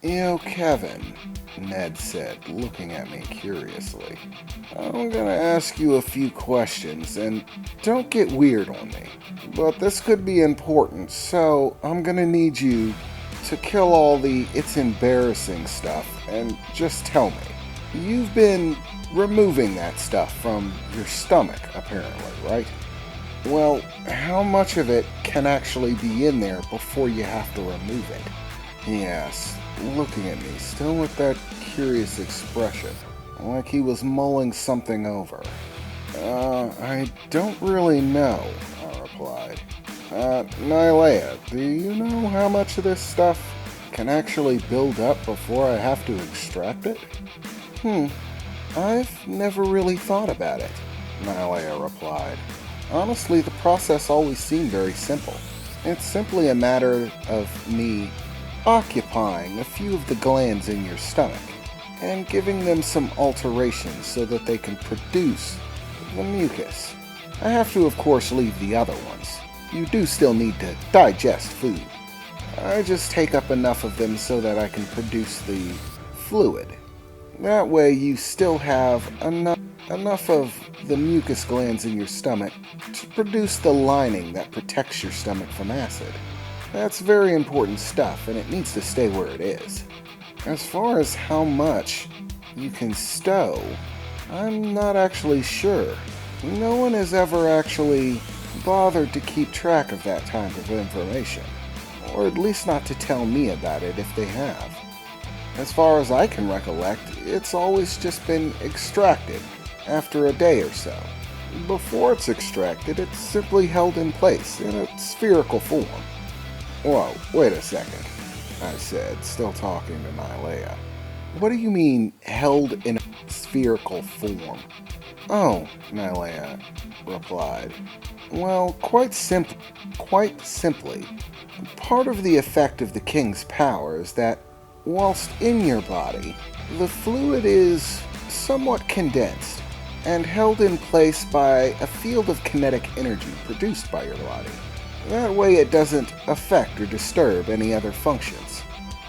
Kevin, Ned said, looking at me curiously. I'm gonna ask you a few questions, and don't get weird on me. But this could be important, so I'm gonna need you to kill all the it's embarrassing stuff and just tell me. You've been removing that stuff from your stomach, apparently, right? Well, how much of it can actually be in there before you have to remove it? He asked, looking at me, still with that curious expression, like he was mulling something over. I don't really know, I replied. Nylea, do you know how much of this stuff can actually build up before I have to extract it? I've never really thought about it, Nylea replied. Honestly, the process always seemed very simple. It's simply a matter of me occupying a few of the glands in your stomach and giving them some alterations so that they can produce the mucus. I have to, of course, leave the other ones. You do still need to digest food. I just take up enough of them so that I can produce the fluid. That way you still have enough of the mucus glands in your stomach to produce the lining that protects your stomach from acid. That's very important stuff, and it needs to stay where it is. As far as how much you can stow, I'm not actually sure. No one has ever actually bothered to keep track of that type of information, or at least not to tell me about it if they have. As far as I can recollect, it's always just been extracted after a day or so. Before it's extracted, it's simply held in place in a spherical form. Whoa, wait a second, I said, still talking to Nylea. What do you mean, held in a spherical form? Oh, Nylea replied. Well, quite simply, part of the effect of the king's power is that, whilst in your body, the fluid is somewhat condensed and held in place by a field of kinetic energy produced by your body. That way it doesn't affect or disturb any other functions.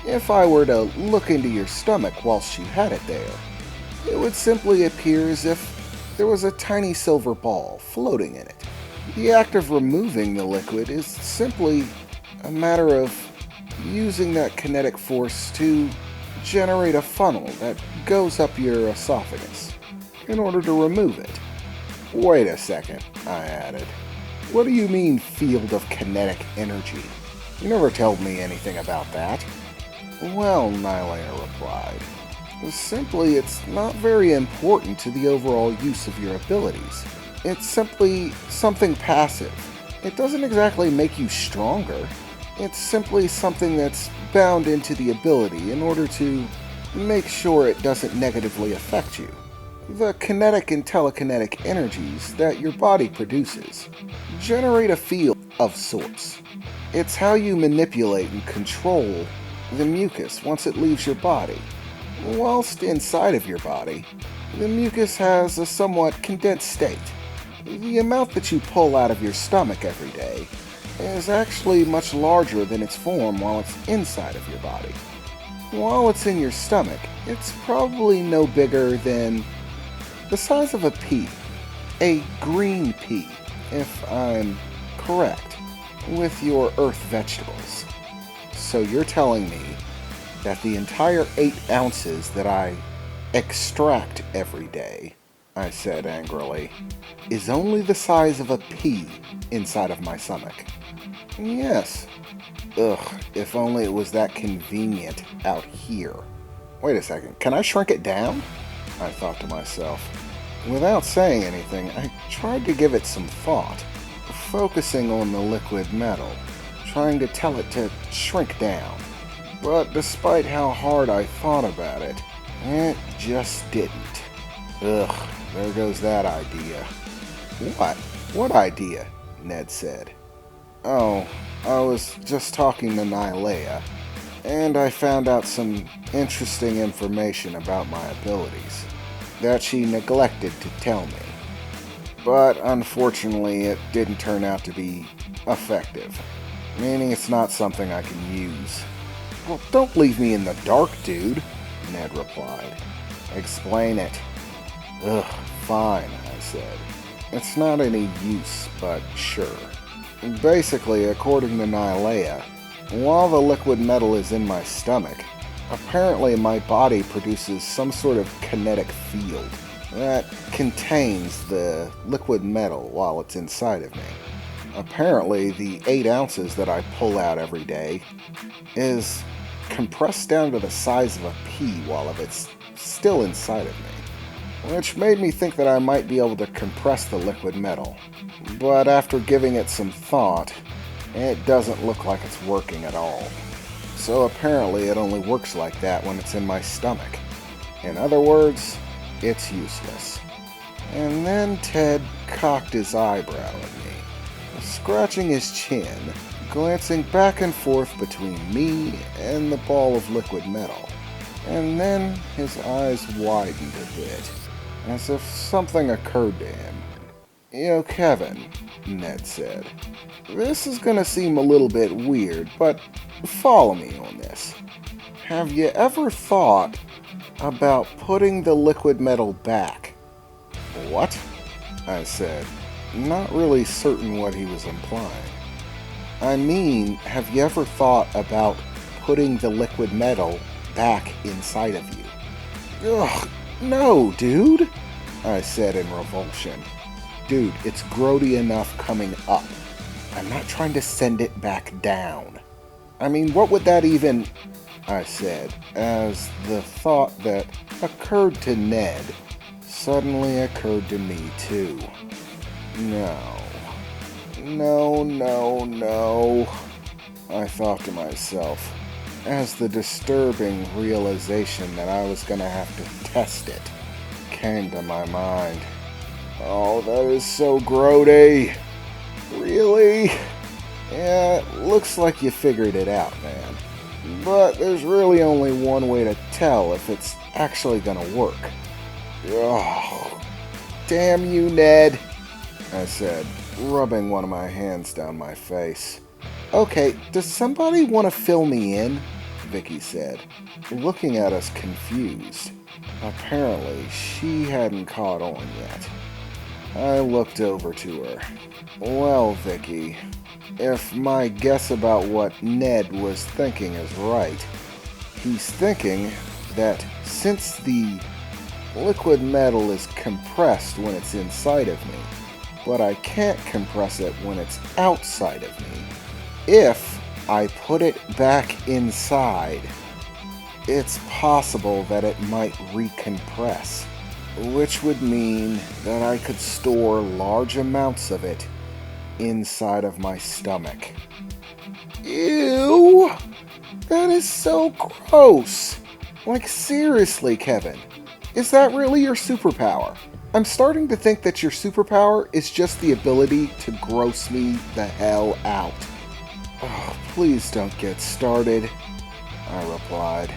If I were to look into your stomach whilst you had it there, it would simply appear as if there was a tiny silver ball floating in it. The act of removing the liquid is simply a matter of using that kinetic force to generate a funnel that goes up your esophagus in order to remove it. Wait a second, I added. What do you mean, field of kinetic energy? You never told me anything about that. Well, Nylea replied, simply it's not very important to the overall use of your abilities. It's simply something passive. It doesn't exactly make you stronger. It's simply something that's bound into the ability in order to make sure it doesn't negatively affect you. The kinetic and telekinetic energies that your body produces generate a field of sorts. It's how you manipulate and control the mucus once it leaves your body. Whilst inside of your body, the mucus has a somewhat condensed state. The amount that you pull out of your stomach every day is actually much larger than its form while it's inside of your body. While it's in your stomach, it's probably no bigger than the size of a pea. A green pea, if I'm correct, with your earth vegetables. So you're telling me that the entire 8 ounces that I extract every day, I said angrily, is only the size of a pea inside of my stomach. Yes. Ugh, if only it was that convenient out here. Wait a second, can I shrink it down? I thought to myself. Without saying anything, I tried to give it some thought, focusing on the liquid metal, trying to tell it to shrink down. But despite how hard I thought about it, it just didn't. Ugh, there goes that idea. What? What idea? Ned said. Oh, I was just talking to Nylea, and I found out some interesting information about my abilities that she neglected to tell me. But unfortunately, it didn't turn out to be effective, meaning it's not something I can use. Well, don't leave me in the dark, dude, Ned replied. Explain it. Ugh, fine, I said. It's not any use, but sure. Basically, according to Nylea, while the liquid metal is in my stomach, apparently my body produces some sort of kinetic field that contains the liquid metal while it's inside of me. Apparently, the 8 ounces that I pull out every day is compressed down to the size of a pea while it's still inside of me, which made me think that I might be able to compress the liquid metal. But after giving it some thought, it doesn't look like it's working at all. So apparently it only works like that when it's in my stomach. In other words, it's useless. And then Ted cocked his eyebrow at me, scratching his chin, glancing back and forth between me and the ball of liquid metal. And then his eyes widened a bit, as if something occurred to him. Kevin, Ned said, this is gonna seem a little bit weird, but follow me on this. Have you ever thought about putting the liquid metal back? What? I said, not really certain what he was implying. I mean, have you ever thought about putting the liquid metal back inside of you? Ugh, no, dude, I said in revulsion. Dude, it's grody enough coming up. I'm not trying to send it back down. I mean, what would that even... I said, as the thought that occurred to Ned suddenly occurred to me too. No. No, I thought to myself, as the disturbing realization that I was going to have to test it came to my mind. Oh, that is so grody. Really? Yeah, it looks like you figured it out, man. But there's really only one way to tell if it's actually gonna work. Oh, damn you, Ned, I said, rubbing one of my hands down my face. Okay, does somebody want to fill me in? Vicky said, looking at us confused. Apparently, she hadn't caught on yet. I looked over to her. Well, Vicky, if my guess about what Ned was thinking is right, he's thinking that since the liquid metal is compressed when it's inside of me, but I can't compress it when it's outside of me, if I put it back inside, it's possible that it might recompress, which would mean that I could store large amounts of it inside of my stomach. Ew! That is so gross! Like, seriously, Kevin, is that really your superpower? I'm starting to think that your superpower is just the ability to gross me the hell out. Oh, please don't get started, I replied.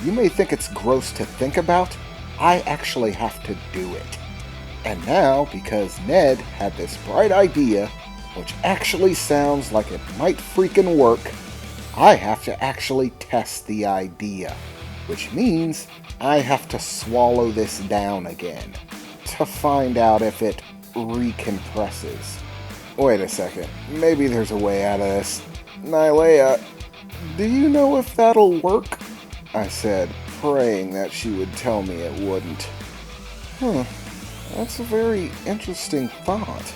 You may think it's gross to think about. I actually have to do it. And now, because Ned had this bright idea, which actually sounds like it might freaking work, I have to actually test the idea. Which means I have to swallow this down again to find out if it recompresses. Wait a second, maybe there's a way out of this. Nylea, do you know if that'll work? I said, praying that she would tell me it wouldn't. That's a very interesting thought.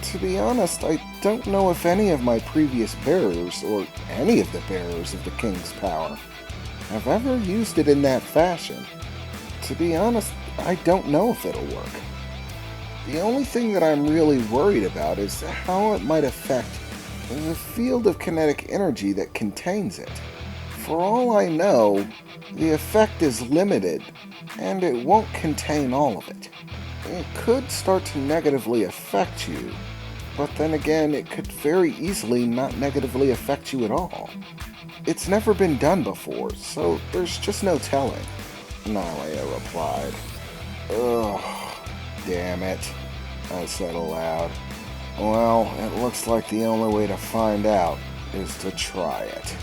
To be honest, I don't know if any of my previous bearers, or any of the bearers of the King's power, have ever used it in that fashion. To be honest, I don't know if it'll work. The only thing that I'm really worried about is how it might affect the field of kinetic energy that contains it. For all I know, the effect is limited, and it won't contain all of it. It could start to negatively affect you, but then again, it could very easily not negatively affect you at all. It's never been done before, so there's just no telling, Nylea replied. Ugh, damn it, I said aloud. Well, it looks like the only way to find out is to try it.